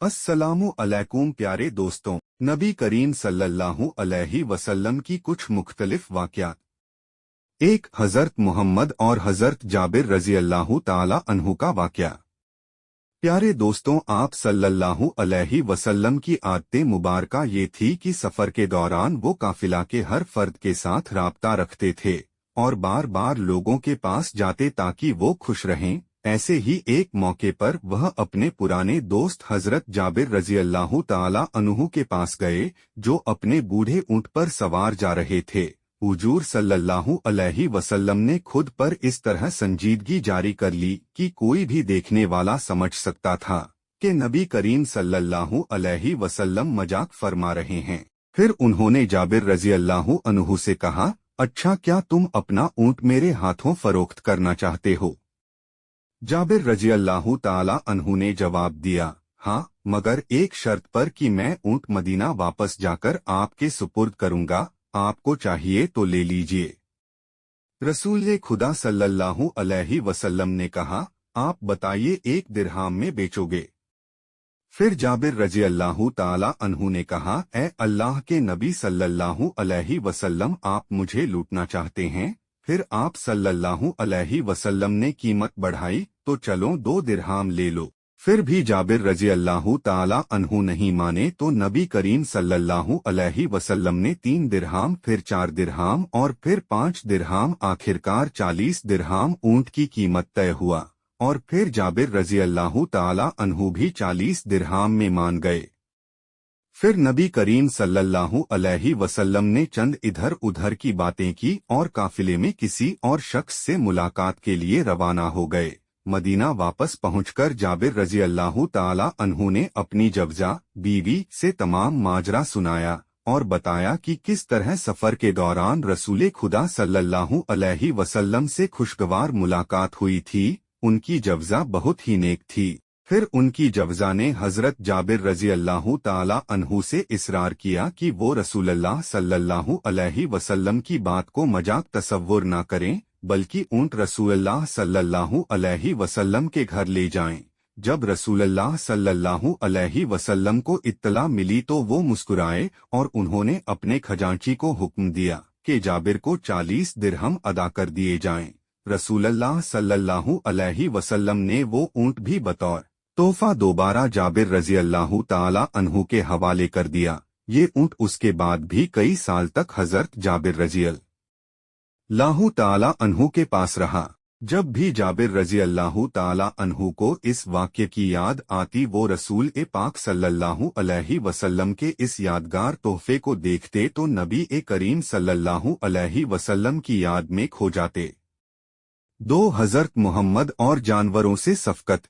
अस्सलामु अलैकुम प्यारे दोस्तों, नबी करीम सल्लल्लाहु अलैहि वसल्लम की कुछ मुख्तलिफ वाक़यात। एक हज़रत मोहम्मद और हज़रत जाबिर रज़ी अल्लाह ताला अन्हु का वाक़या। प्यारे दोस्तों, आप सल्लल्लाहु अलैहि वसल्लम की आदत मुबारका ये थी कि सफ़र के दौरान वो काफिला के हर फर्द के साथ राब्ता रखते थे और बार बार लोगों के पास जाते ताकि वो खुश रहें। ऐसे ही एक मौके पर वह अपने पुराने दोस्त हजरत जाबिर रज़ी अल्लाह ताला अन्हु के पास गए, जो अपने बूढ़े ऊंट पर सवार जा रहे थे। हुजूर सल्लल्लाहु अलैहि वसल्लम ने खुद पर इस तरह संजीदगी जारी कर ली कि कोई भी देखने वाला समझ सकता था कि नबी करीम सल्लल्लाहु अलैहि वसल्लम मजाक फरमा रहे हैं। फिर उन्होंने जाबिर रज़ी अल्लाह अन्हु से कहा, अच्छा, क्या तुम अपना ऊंट मेरे हाथों फरोख्त करना चाहते हो? जाबिर रज़ी अल्लाह ताला अन्हु ने जवाब दिया, हाँ, मगर एक शर्त पर कि मैं ऊंट मदीना वापस जाकर आपके सुपुर्द करूंगा। आपको चाहिए तो ले लीजिए। रसूल खुदा सल्लल्लाहु अलैहि वसल्लम ने कहा, आप बताइए, 1 दिरहाम में बेचोगे? फिर जाबिर रज़ी अल्लाह ताला अन्हु ने कहा, ए अल्लाह के नबी सल्लल्लाहु अलैहि वसल्लम, आप मुझे लूटना चाहते हैं? फिर आप सल्लल्लाहु अलैहि वसल्लम ने कीमत बढ़ाई, तो चलो 2 दिरहाम ले लो। फिर भी जाबिर रज़ी अल्लाह ताला अन्हु नहीं माने तो नबी करीम सल्लल्लाहु अलैहि वसल्लम ने 3 दिरहाम, फिर 4 दिरहाम और फिर 5 दिरहाम, आखिरकार 40 दिरहाम ऊंट की कीमत तय हुआ। और फिर जाबिर रज़ी अल्लाह ताला अन्हु भी 40 दिरहाम में मान गए। फिर नबी करीम सल्लल्लाहु अलैहि वसल्लम ने चंद इधर उधर की बातें की और काफिले में किसी और शख्स से मुलाकात के लिए रवाना हो गए। मदीना वापस पहुंचकर जाबिर रज़ी अल्लाह ताला अन्हु ने अपनी जवजा बीवी से तमाम माजरा सुनाया और बताया कि किस तरह सफर के दौरान रसूल खुदा सल्लल्लाहु अलैहि वसल्लम से खुशगवार मुलाकात हुई थी। उनकी जवजा बहुत ही नेक थी। फिर उनकी जवजा ने हजरत जाबिर रज़ी अल्लाह ताला अन्हु से इसरार किया कि वो रसूलुल्लाह सल्लल्लाहु अलैहि वसल्लम की बात को मजाक तसव्वुर न करें, बल्कि ऊंट रसूलुल्लाह सल्लल्लाहु अलैहि वसल्लम के घर ले जाएं। जब रसूलुल्लाह सल्लल्लाहु अलैहि वसल्लम को इत्तला मिली तो वो मुस्कुराए और उन्होंने अपने खजांची को हुक्म दिया कि जाबिर को 40 दिरहम अदा कर दिए जाएं। रसूलुल्लाह सल्लल्लाहु अलैहि वसल्लम ने वो ऊंट भी बतौर तोहफा दोबारा जाबिर रज़ी अल्लाह ताला अन्हु के हवाले कर दिया। ये ऊंट उसके बाद भी कई साल तक हजरत जाबिर रज़ी अल्लाह ताला अन्हु के पास रहा। जब भी जाबिर रज़ी अल्लाह ताला अन्हु को इस वाक़ये की याद आती, वो रसूल पाक सल्लल्लाहु अलैहि वसल्लम के इस यादगार तोहफे को देखते तो नबी करीम सल्लल्लाहु अलैहि वसल्लम की याद में खो जाते। 2 हज़रत मोहम्मद और जानवरों से सफ़कत।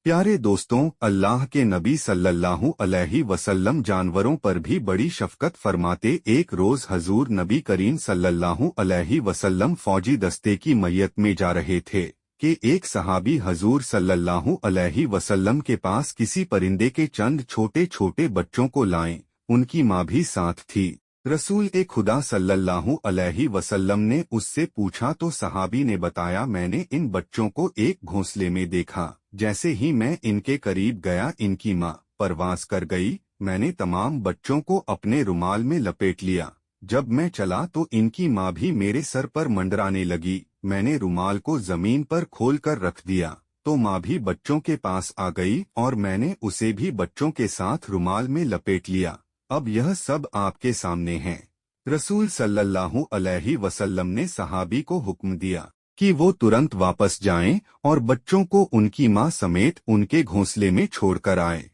प्यारे दोस्तों, अल्लाह के नबी सल्लल्लाहु अलैहि वसल्लम जानवरों पर भी बड़ी शफ़क़त फरमाते। एक रोज़ हजूर नबी करीम सल्लल्लाहु अलैहि वसल्लम फौजी दस्ते की मैयत में जा रहे थे कि एक सहाबी हजूर सल्लल्लाहु अलैहि वसल्लम के पास किसी परिंदे के चंद छोटे छोटे बच्चों को लाएं। उनकी माँ भी साथ थी। रसूल खुदा सल्लल्लाहु अलैहि वसल्लम ने उससे पूछा तो सहाबी ने बताया, मैंने इन बच्चों को एक घोंसले में देखा। जैसे ही मैं इनके करीब गया, इनकी माँ परवास कर गई। मैंने तमाम बच्चों को अपने रुमाल में लपेट लिया। जब मैं चला तो इनकी माँ भी मेरे सर पर मंडराने लगी। मैंने रुमाल को जमीन पर खोल कर रख दिया तो माँ भी बच्चों के पास आ गई और मैंने उसे भी बच्चों के साथ रुमाल में लपेट लिया। अब यह सब आपके सामने है। रसूल सल्लल्लाहु अलैहि वसल्लम ने सहाबी को हुक्म दिया कि वो तुरंत वापस जाएं और बच्चों को उनकी मां समेत उनके घोंसले में छोड़कर आए।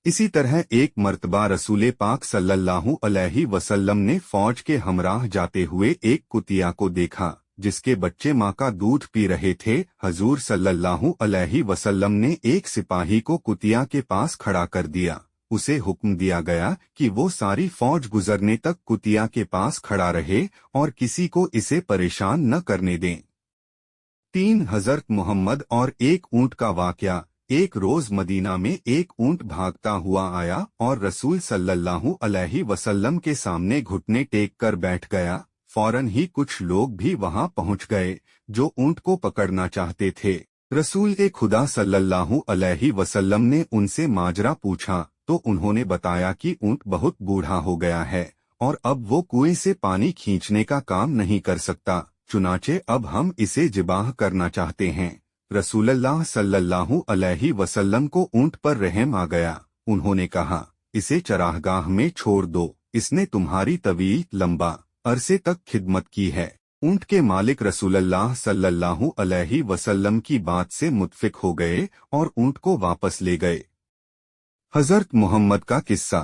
इसी तरह एक मर्तबा रसूल पाक सल्लल्लाहु अलैहि वसल्लम ने फौज के हमराह जाते हुए एक कुतिया को देखा जिसके बच्चे मां का दूध पी रहे थे। हजूर सल्लल्लाहु अलैहि वसल्लम ने एक सिपाही को कुतिया के पास खड़ा कर दिया। उसे हुक्म दिया गया कि वो सारी फौज गुजरने तक कुतिया के पास खड़ा रहे और किसी को इसे परेशान न करने दें। 3 हज़रत मोहम्मद और एक ऊंट का वाक़या। एक रोज मदीना में एक ऊंट भागता हुआ आया और रसूल सल्लल्लाहु अलैहि वसल्लम के सामने घुटने टेक कर बैठ गया। फौरन ही कुछ लोग भी वहां पहुंच गए जो ऊंट को पकड़ना चाहते थे। रसूल ए खुदा सल्लल्लाहु अलैहि वसल्लम ने उनसे माजरा पूछा तो उन्होंने बताया कि ऊंट बहुत बूढ़ा हो गया है और अब वो कुएं से पानी खींचने का काम नहीं कर सकता, चुनाचे अब हम इसे जिबाह करना चाहते हैं। रसूलल्लाह सल्लल्लाहु अलैहि वसल्लम को ऊंट पर रहम आ गया। उन्होंने कहा, इसे चरागाह में छोड़ दो, इसने तुम्हारी तवील लंबा अरसे तक खिदमत की है। ऊंट के मालिक रसूलल्लाह सल्लल्लाहु अलैहि वसल्लम की बात से मुत्फिक हो गए और ऊंट को वापस ले गए। हजरत मोहम्मद का किस्सा।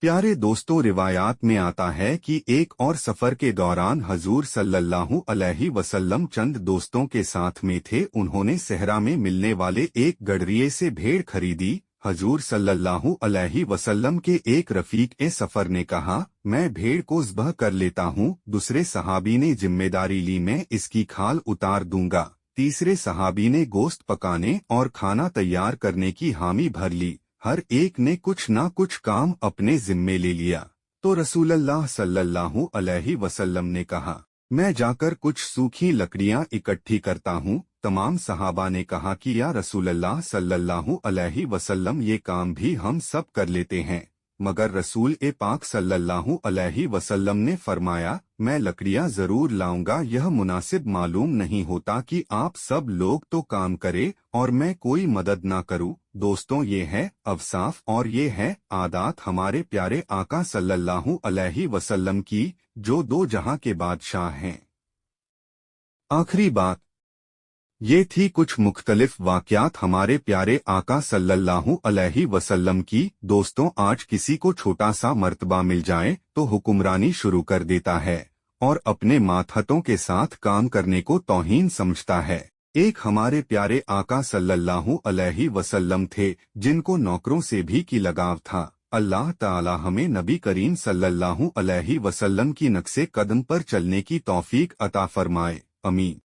प्यारे दोस्तों, रिवायात में आता है कि एक और सफर के दौरान हजूर सल्लल्लाहु अलैहि वसल्लम चंद दोस्तों के साथ में थे। उन्होंने सहरा में मिलने वाले एक गडरिये से भेड़ खरीदी। हजूर सल्लल्लाहु अलैहि वसल्लम के एक रफीक ए सफर ने कहा, मैं भेड़ को ज़ब्ह कर लेता हूँ। दूसरे सहाबी ने जिम्मेदारी ली, मैं इसकी खाल उतार दूंगा। तीसरे सहाबी ने गोश्त पकाने और खाना तैयार करने की हामी भर ली। हर एक ने कुछ ना कुछ काम अपने जिम्मे ले लिया। तो रसूलल्लाह सल्लल्लाहु अलैहि वसल्लम ने कहा, मैं जाकर कुछ सूखी लकड़ियां इकट्ठी करता हूँ। तमाम सहाबा ने कहा कि या रसूलल्लाह सल्लल्लाहु अलैहि वसल्लम, ये काम भी हम सब कर लेते हैं। मगर रसूल ए पाक सल्लल्लाहु अलैहि वसल्लम ने फरमाया, मैं लकड़ियां जरूर लाऊंगा। यह मुनासिब मालूम नहीं होता कि आप सब लोग तो काम करें और मैं कोई मदद ना करूं। दोस्तों, ये है अवसाफ और ये है आदात हमारे प्यारे आका सल्लल्लाहु अलैहि वसल्लम की, जो दो जहां के बादशाह हैं। आखिरी बात ये थी कुछ मुख्तलिफ वाक़यात हमारे प्यारे आका सल्लल्लाहु अलैहि वसल्लम की। दोस्तों, आज किसी को छोटा सा मर्तबा मिल जाए तो हुक्मरानी शुरू कर देता है और अपने मातहतों के साथ काम करने को तौहीन समझता है। एक हमारे प्यारे आका सल्लल्लाहु अलैहि वसल्लम थे जिनको नौकरों से भी की लगाव था। अल्लाह ताला हमें नबी करीम सल्लल्लाहु अलैहि वसल्लम की नक्शे कदम पर चलने की तौफीक अता फरमाए। आमीन।